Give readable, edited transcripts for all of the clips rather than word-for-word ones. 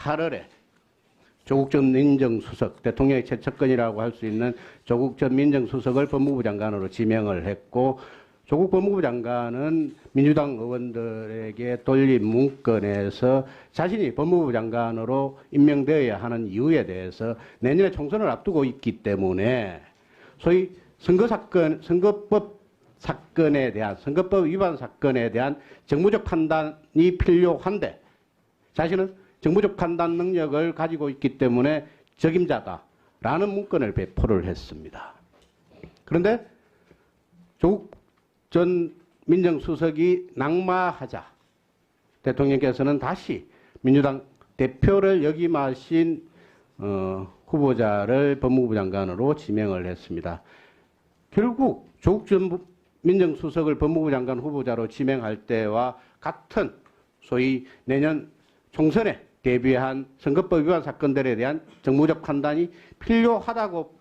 8월에 조국 전 민정수석, 대통령의 최측근이라고 할 수 있는 조국 전 민정수석을 법무부 장관으로 지명을 했고, 조국 법무부 장관은 민주당 의원들에게 돌린 문건에서 자신이 법무부 장관으로 임명되어야 하는 이유에 대해서 내년에 총선을 앞두고 있기 때문에 소위 선거법 위반 사건에 대한 정무적 판단이 필요한데, 자신은 정무적 판단 능력을 가지고 있기 때문에 적임자다라는 문건을 배포를 했습니다. 그런데 조국 전 민정수석이 낙마하자 대통령께서는 다시 민주당 대표를 역임하신 후보자를 법무부 장관으로 지명을 했습니다. 결국 조국 전 민정수석을 법무부 장관 후보자로 지명할 때와 같은 소위 내년 총선에 대비한 선거법 위반 사건들에 대한 정무적 판단이 필요하다고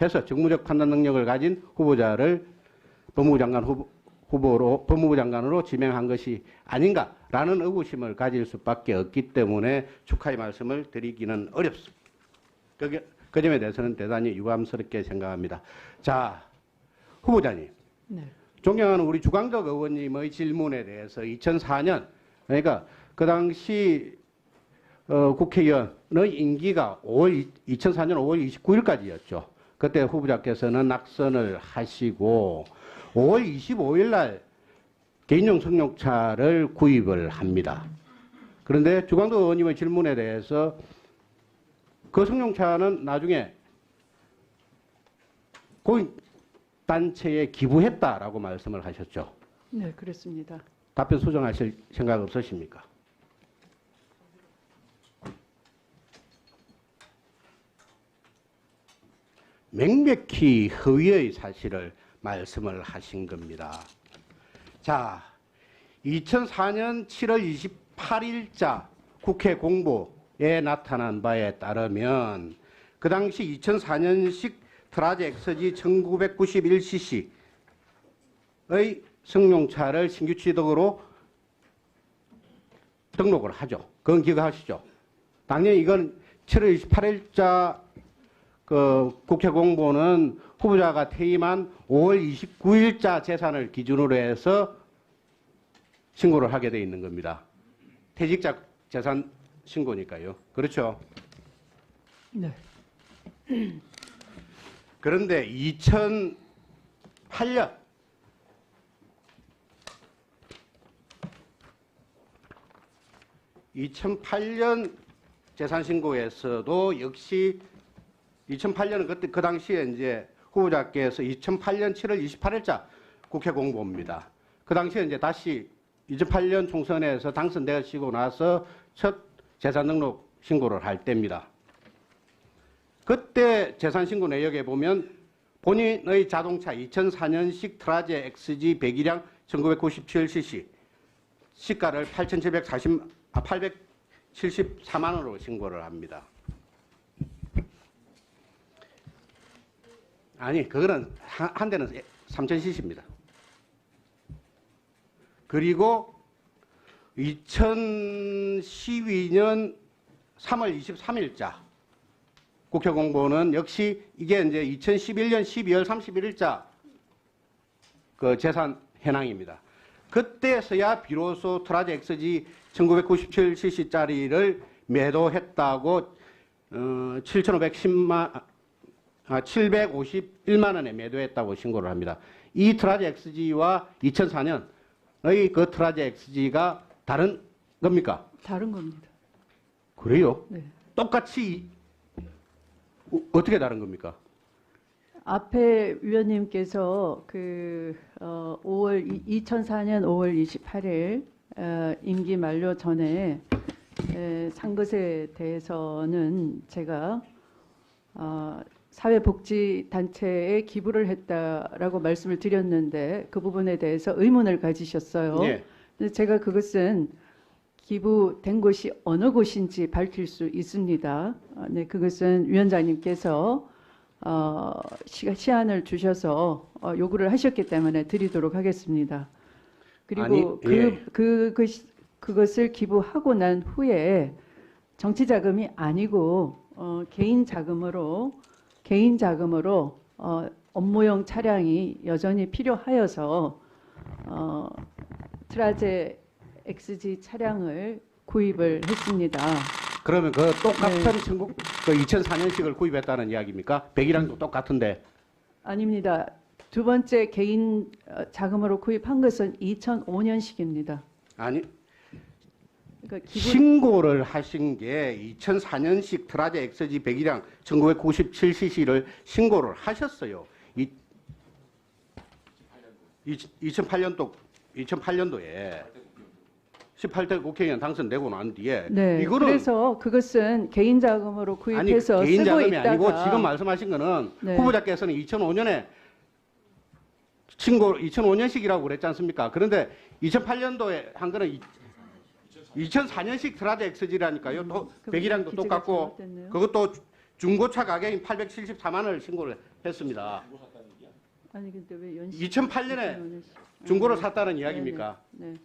해서 정무적 판단 능력을 가진 후보자를 법무부 장관으로 지명한 것이 아닌가라는 의구심을 가질 수밖에 없기 때문에 축하의 말씀을 드리기는 어렵습니다. 그 점에 대해서는 대단히 유감스럽게 생각합니다. 자, 후보자님. 네. 존경하는 우리 주광덕 의원님의 질문에 대해서 2004년, 그러니까 그 당시 국회의원의 임기가 2004년 5월 29일까지였죠. 그때 후보자께서는 낙선을 하시고 5월 25일 날 개인용 승용차를 구입을 합니다. 그런데 주광덕 의원님의 질문에 대해서 그 승용차는 나중에 공익단체에 기부했다라고 말씀을 하셨죠. 네, 그렇습니다. 답변 수정하실 생각 없으십니까? 명백히 허위의 사실을 말씀을 하신 겁니다. 자, 2004년 7월 28일자 국회 공보에 나타난 바에 따르면 그 당시 2004년식 트라제 엑스지 1991cc의 승용차를 신규 취득으로 등록을 하죠. 그건 기억하시죠? 당연히 이건 7월 28일자 국회 공보는 후보자가 퇴임한 5월 29일자 재산을 기준으로 해서 신고를 하게 돼 있는 겁니다. 퇴직자 재산 신고니까요. 그렇죠? 네. 그런데 2008년 재산 신고에서도 역시 2008년은 그 당시에 이제 후보자께서 2008년 7월 28일자 국회 공보입니다. 그 당시에 이제 다시 2008년 총선에서 당선되시고 나서 첫 재산 등록 신고를 할 때입니다. 그때 재산 신고 내역에 보면 본인의 자동차 2004년식 트라제 XG 100이량 1997cc 시가를 874만 원으로 신고를 합니다. 아니, 그거는 한 대는 3000cc입니다. 그리고 2012년 3월 23일자 국회 공보는 역시 이게 이제 2011년 12월 31일자 그 재산 현황입니다. 그때서야 비로소 트라제 XG 1997cc짜리를 매도했다고 751만 원에 매도했다고 신고를 합니다. 이 트라제 XG와 2004년의 그 트라제 XG가 다른 겁니까? 다른 겁니다. 그래요? 네. 똑같이 어떻게 다른 겁니까? 앞에 위원님께서 2004년 5월 28일 임기 만료 전에 산 것에 대해서는 제가 사회복지단체에 기부를 했다라고 말씀을 드렸는데 그 부분에 대해서 의문을 가지셨어요. 네. 근데 제가 그것은 기부된 곳이 어느 곳인지 밝힐 수 있습니다. 네, 그것은 위원장님께서 시한을 주셔서 요구를 하셨기 때문에 드리도록 하겠습니다. 그리고 아니, 예. 그것을 기부하고 난 후에 정치 자금이 아니고 개인 자금으로 업무용 차량이 여전히 필요하여서 트라제 XG 차량을 구입을 했습니다. 그러면 그 똑같은 네. 청국 그 2004년식을 구입했다는 이야기입니까? 배기량도 똑같은데. 아닙니다. 두 번째 개인 자금으로 구입한 것은 2005년식입니다. 아니 그러니까 신고를 하신 게 2004년식 트라제 XG 배기량 1997cc를 신고를 하셨어요. 2008년도에 18대 국회의원 당선되고 난 뒤에 네, 이거는 그래서 그것은 개인 자금으로 아니 구입해서 개인 쓰고 자금이 있다가 아니고 지금 말씀하신 거는 네. 후보자께서는 2005년에 신고 2005년식이라고 그랬지 않습니까? 그런데 2008년도에 한 거는 2004년식 트라제 XG라니까요. 또 그럼 배기량도 기재가 똑같고 잘못됐네요. 그것도 중고차 가격인 874만 원을 신고를 했습니다. 아니 근데 왜 연식 2008년에 2005년식. 중고를 네. 샀다는 이야기입니까? 네. 네.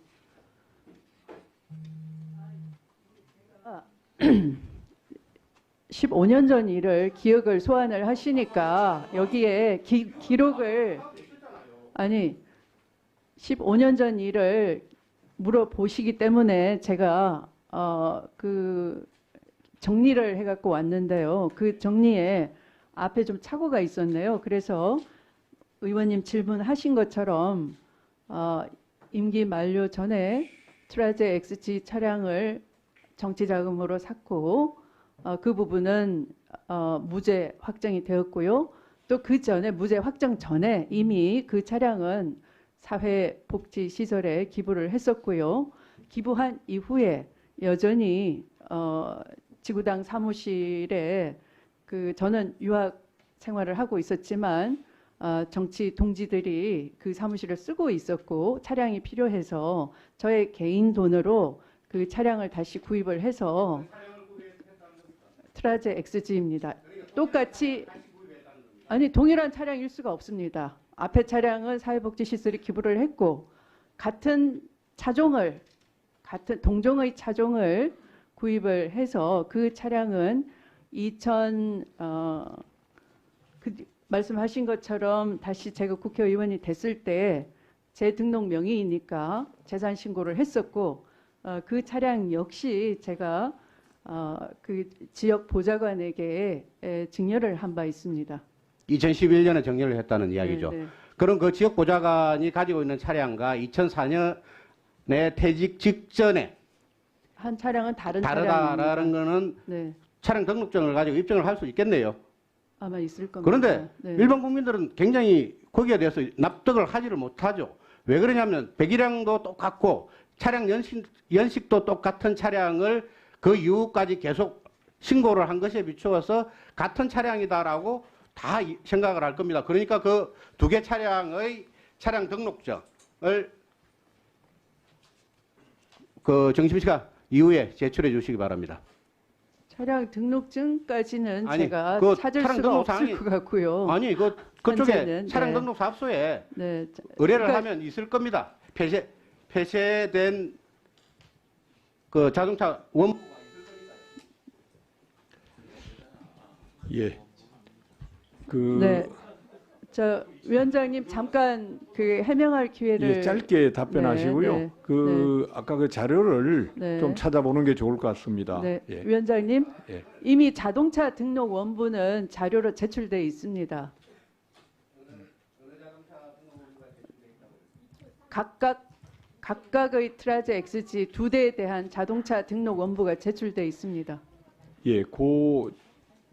15년 전 일을 기억을 소환을 하시니까 여기에 기록을 아니 15년 전 일을 물어보시기 때문에 제가 그 정리를 해갖고 왔는데요. 그 정리에 앞에 좀 착오가 있었네요. 그래서 의원님 질문하신 것처럼 임기 만료 전에 트라제 XG 차량을 정치자금으로 샀고 그 부분은 무죄 확정이 되었고요. 또 그 전에 무죄 확정 전에 이미 그 차량은 사회복지시설에 기부를 했었고요. 기부한 이후에 여전히 지구당 사무실에 저는 유학 생활을 하고 있었지만 정치 동지들이 그 사무실을 쓰고 있었고 차량이 필요해서 저의 개인 돈으로 그 차량을 다시 구입을 해서 트라제 XG입니다. 똑같이 아니 동일한 차량일 수가 없습니다. 앞에 차량은 사회복지시설이 기부를 했고 같은 동종의 차종을 구입을 해서 그 차량은 말씀하신 것처럼 다시 제가 국회의원이 됐을 때 제 등록 명의이니까 재산 신고를 했었고 그 차량 역시 제가 그 지역 보좌관에게 증여를 한 바 있습니다. 2011년에 정리를 했다는 이야기죠. 네, 네. 그럼 그 지역 보좌관이 가지고 있는 차량과 2004년에 퇴직 직전에 한 차량은 다른 다르다라는 차량입니다. 거는 네, 차량 등록증을 가지고 입증을 할 수 있겠네요. 아마 있을 겁니다. 그런데 네. 일반 국민들은 굉장히 거기에 대해서 납득을 하지를 못하죠. 왜 그러냐면 배기량도 똑같고 차량 연식도 똑같은 차량을 그 이후까지 계속 신고를 한 것에 비추어서 같은 차량이다라고 다 생각을 할 겁니다. 그러니까 그 두 개 차량의 차량 등록증을 그 정심 씨가 이후에 제출해 주시기 바랍니다. 차량 등록증까지는 아니, 제가 그 찾을 차량 수가 등록 없을 사항이- 것 같고요. 아니 그쪽에 현재는, 차량 네. 등록 사업소에 네, 의뢰를 그러니까 하면 있을 겁니다. 폐쇄된 그 자동차 원 예. 네, 저 위원장님 잠깐 그 해명할 기회를 예, 짧게 답변하시고요. 네, 아까 그 자료를 네. 좀 찾아보는 게 좋을 것 같습니다. 네, 예. 위원장님 예. 이미 자동차 등록 원부는 자료로 제출돼 있습니다. 각각의 트라제 XG 두 대에 대한 자동차 등록 원부가 제출돼 있습니다. 예, 고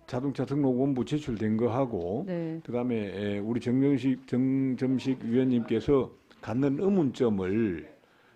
자동차 등록 원부 제출된 거 하고 네, 그다음에 우리 정점식 위원님께서 갖는 의문점을